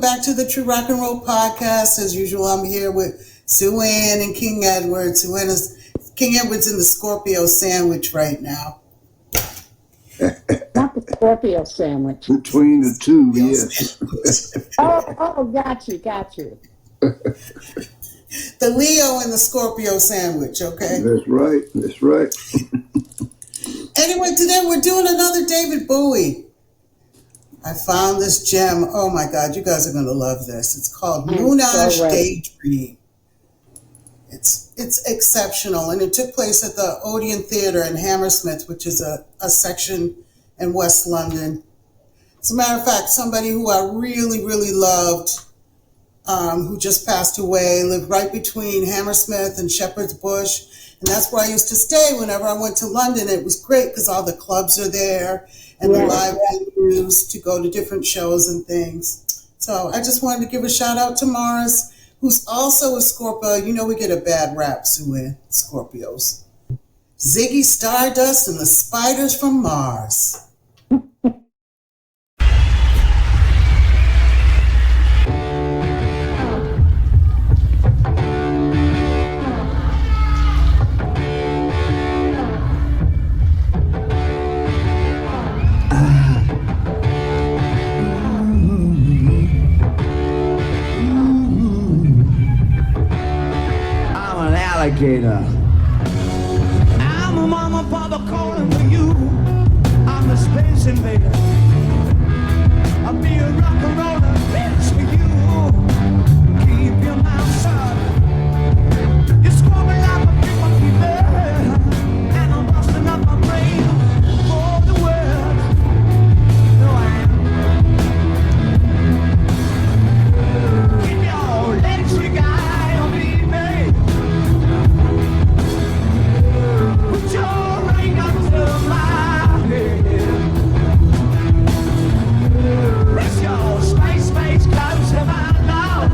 welcome back to the True Rock and Roll Podcast. As usual, I'm here with Sue Ann and King Edward. King Edward's in the Scorpio sandwich right now. Not the Scorpio sandwich. Between the two, yes. Got you. The Leo and the Scorpio sandwich, okay? That's right. Anyway, today we're doing another David Bowie. I found this gem. Oh my God, you guys are going to love this. It's called Moonage Daydream. It's exceptional, and it took place at the Odeon Theatre in Hammersmith, which is a section in West London. As a matter of fact, somebody who I really, really loved, who just passed away, lived right between Hammersmith and Shepherd's Bush, and that's where I used to stay whenever I went to London. It was great because all the clubs are there and the live venues to go to different shows and things. So I just wanted to give a shout out to Morris, who's also a Scorpio. You know we get a bad rap, Sue, Scorpios. Ziggy Stardust and the Spiders from Mars. Alligator. I'm a mama, papa calling for you. I'm a space invader. I'll be a rock and roller bitch for you. Keep your mouth shut. You're squirming like a big monkey bear, and I'm busting up my brain for the world. No, I am. Keep your legs free, I'll be made. Put your ring up to my head. Press your space close to my mouth.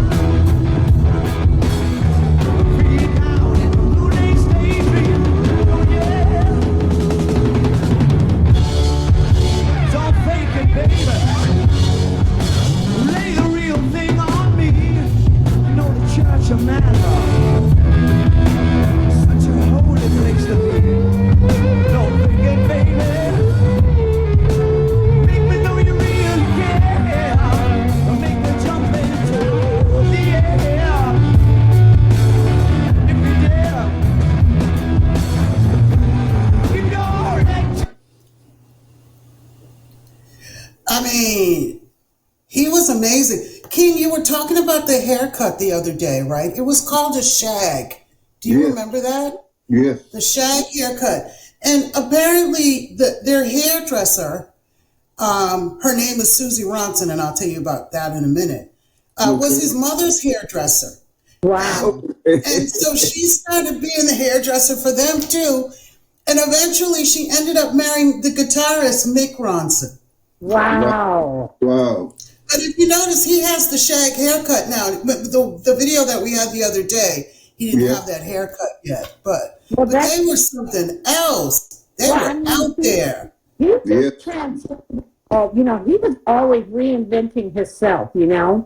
Breathe down in the Moonage Daydream. Oh yeah. Don't fake it, baby. Lay the real thing on me. You know the church of man. Such a holy place to be. Don't forget, baby. Make me know you really care. Make me jump into the air. If you dare, keep your legs. I mean, he was amazing. King, you were talking about the haircut the other day, right? It was called a shag. Do you remember that? Yes. The shag haircut. And apparently their hairdresser, her name is Susie Ronson, and I'll tell you about that in a minute, was his mother's hairdresser. Wow. And so she started being the hairdresser for them too. And eventually she ended up marrying the guitarist Mick Ronson. Wow. Wow. But if you notice, he has the shag haircut now. The video that we had the other day, he didn't have that haircut yet. But they were something else. They were out there. He just transcended. He was always reinventing himself, and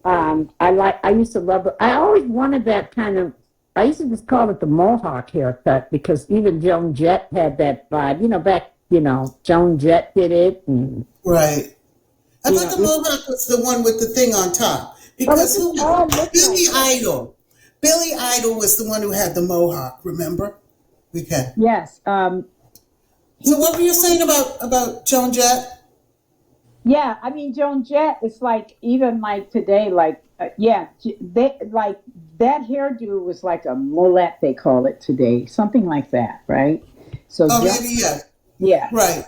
I used to love it. I always wanted that kind of. I used to just call it the Mohawk haircut because even Joan Jett had that vibe. Back Joan Jett did it. And, right. I thought the Mohawk was the one with the thing on top. Because Billy Idol. Billy Idol was the one who had the Mohawk, remember? Yes. So what were you saying about Joan Jett? Yeah, I mean, Joan Jett is like, even like today, they like that hairdo was like a mullet, they call it today, something like that, right? So maybe, yeah. Yeah. Right.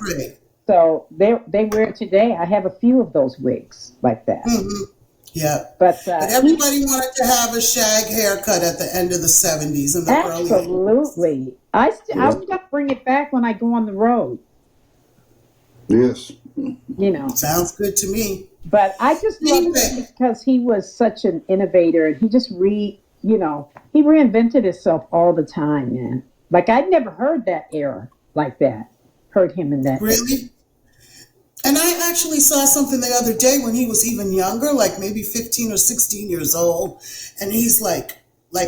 So they wear it today. I have a few of those wigs like that. Mm-hmm. Yeah. But everybody wanted to have a shag haircut at the end of the 70s and the early 80s. Absolutely. I'm going to bring it back when I go on the road. Yes. Sounds good to me. But I just love him because he was such an innovator, and he just he reinvented himself all the time, man. Like I'd never heard that era like that. Heard him in that. Really? And I actually saw something the other day when he was even younger, like maybe 15 or 16 years old, and he's like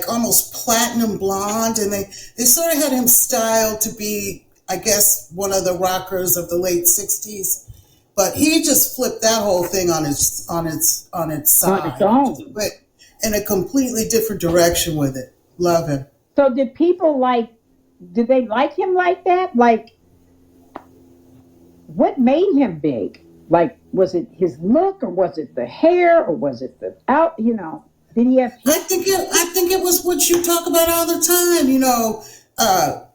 almost platinum blonde, and they sort of had him styled to be, I guess, one of the rockers of the late 60s. But he just flipped that whole thing on its side. On its own. But in a completely different direction with it. Love him. So did people did they like him like that? Like, what made him big? Like, was it his look, or was it the hair, or was it the did he have? I think it was what you talk about all the time,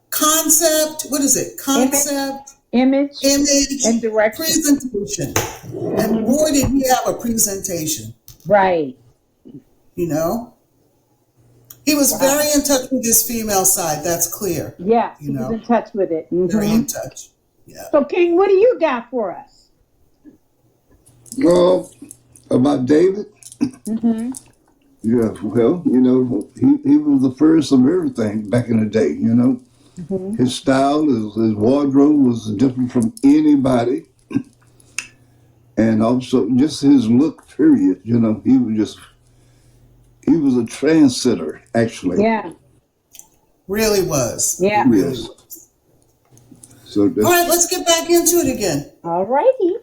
concept, what is it? Concept, Image and direction. presentation. And boy, did he have a presentation. Right. He was very in touch with his female side, that's clear. Yeah, he was in touch with it. Very in touch. Yeah. So, King, what do you got for us? Well, about David? Mm-hmm. Yeah, well, he was the first of everything back in the day, Mm-hmm. His style, his wardrobe was different from anybody. And also just his look, period, he was a trendsetter, actually. Yeah. Really was. Yeah. Really Yes. was. So All right, let's get back into it again. All righty.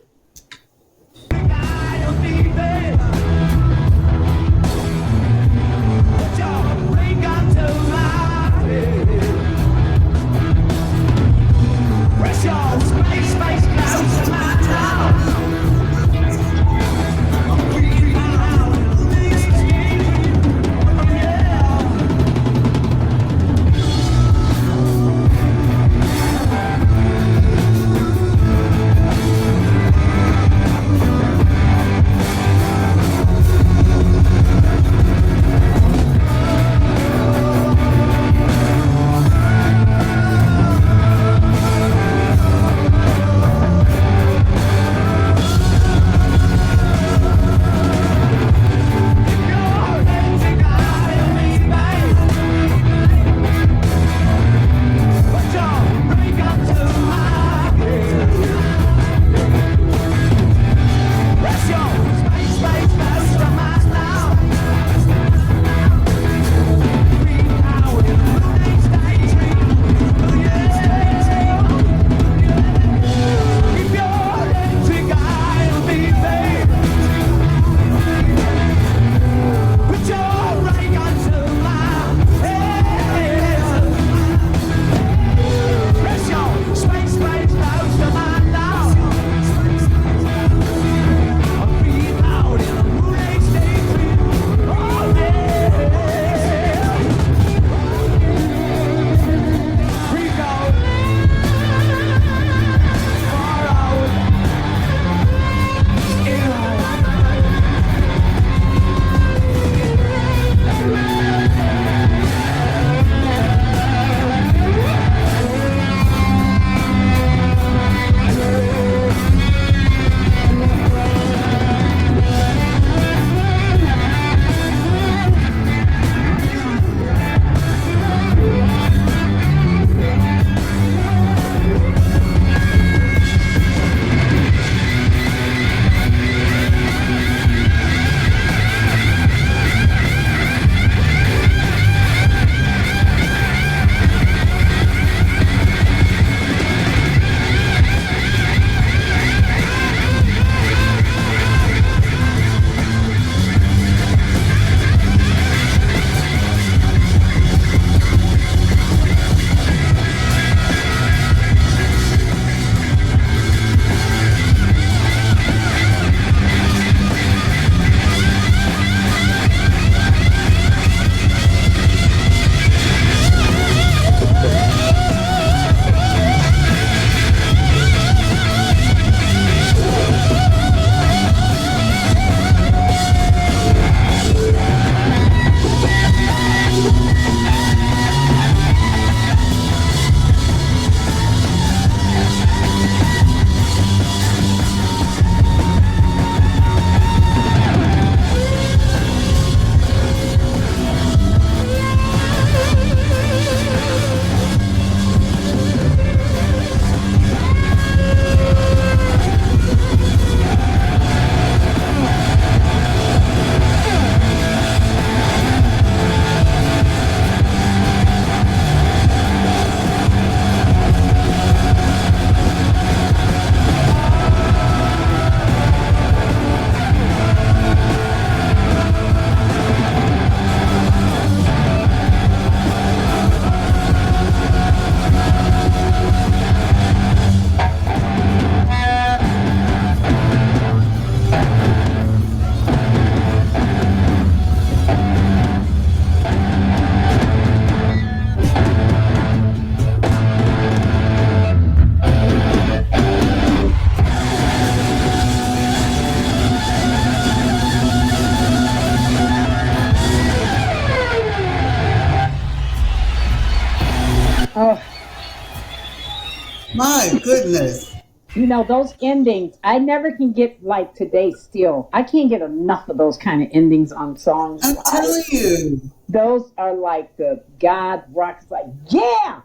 My goodness. You know, those endings, I never can get like today still. I can't get enough of those kind of endings on songs. I'm telling you. Those are like the God rock. It's like, yeah,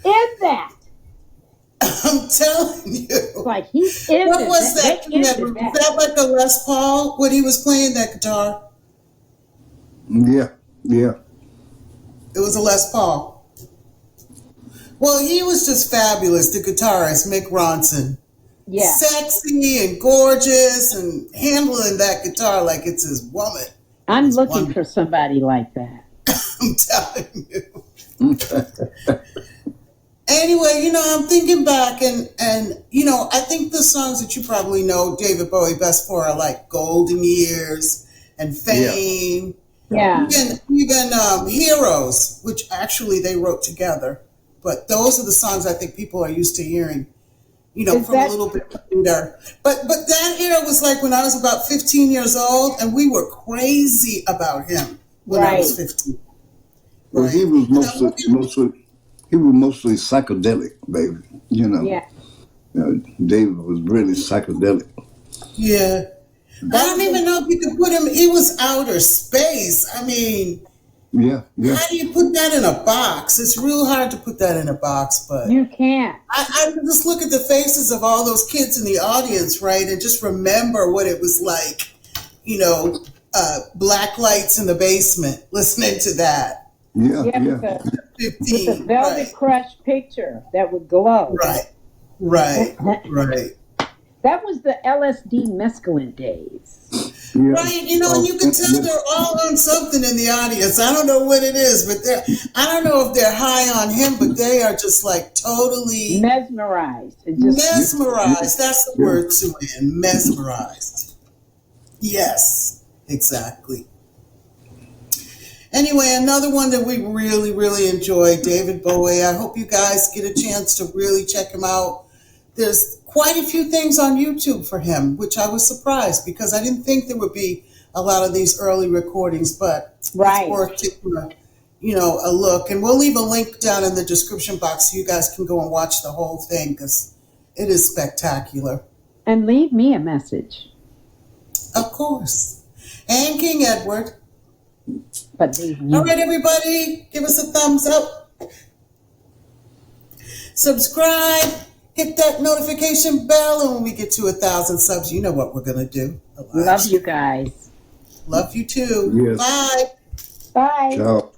in that. I'm telling you. It's like he's in What it. was that? They ended Was that. that like a Les Paul when he was playing that guitar? Yeah, yeah. It was a Les Paul. Well, he was just fabulous, the guitarist, Mick Ronson. Yeah. Sexy and gorgeous and handling that guitar like it's his woman. I'm It's looking wonderful. for somebody like that. I'm telling you. Anyway, you know, I'm thinking back and you know, I think the songs that you probably know David Bowie best for are like Golden Years and Fame. Yeah. Even Heroes, which actually they wrote together. But those are the songs I think people are used to hearing, you know, Is from that- a little bit later. But that era was like when I was about 15 years old, and we were crazy about him when I was Right. 15. Well, he was mostly psychedelic, baby. You know, Yeah. David was really psychedelic. Yeah. I don't even know if you could put him, he was outer space. I mean, Yeah, yeah. how do you put that in a box? It's real hard to put that in a box, but You can't. I just look at the faces of all those kids in the audience, right, and just remember what it was like, you know, black lights in the basement, listening to that. Yeah, Yeah, yeah. with the 15, Velvet right, Crush picture that would glow. right. That was the LSD mescaline days. Yeah. Right, you know, and you can tell they're all on something in the audience. I don't know what it is, but I don't know if they're high on him, but they are just like totally Mesmerized. It just mesmerized. That's the word, Sue Ann. Mesmerized. Yes, exactly. Anyway, another one that we really, really enjoyed, David Bowie. I hope you guys get a chance to really check him out. There's quite a few things on YouTube for him, which I was surprised because I didn't think there would be a lot of these early recordings, but Right. it's worth taking a look. And we'll leave a link down in the description box so you guys can go and watch the whole thing because it is spectacular. and leave me a message. Of course. And King Edward. But leave me. All right, everybody, give us a thumbs up. Subscribe. Hit that notification bell, and when we get to 1,000 subs, you know what we're gonna do. Love you guys. Love you too. Yes. Bye. Bye. Ciao.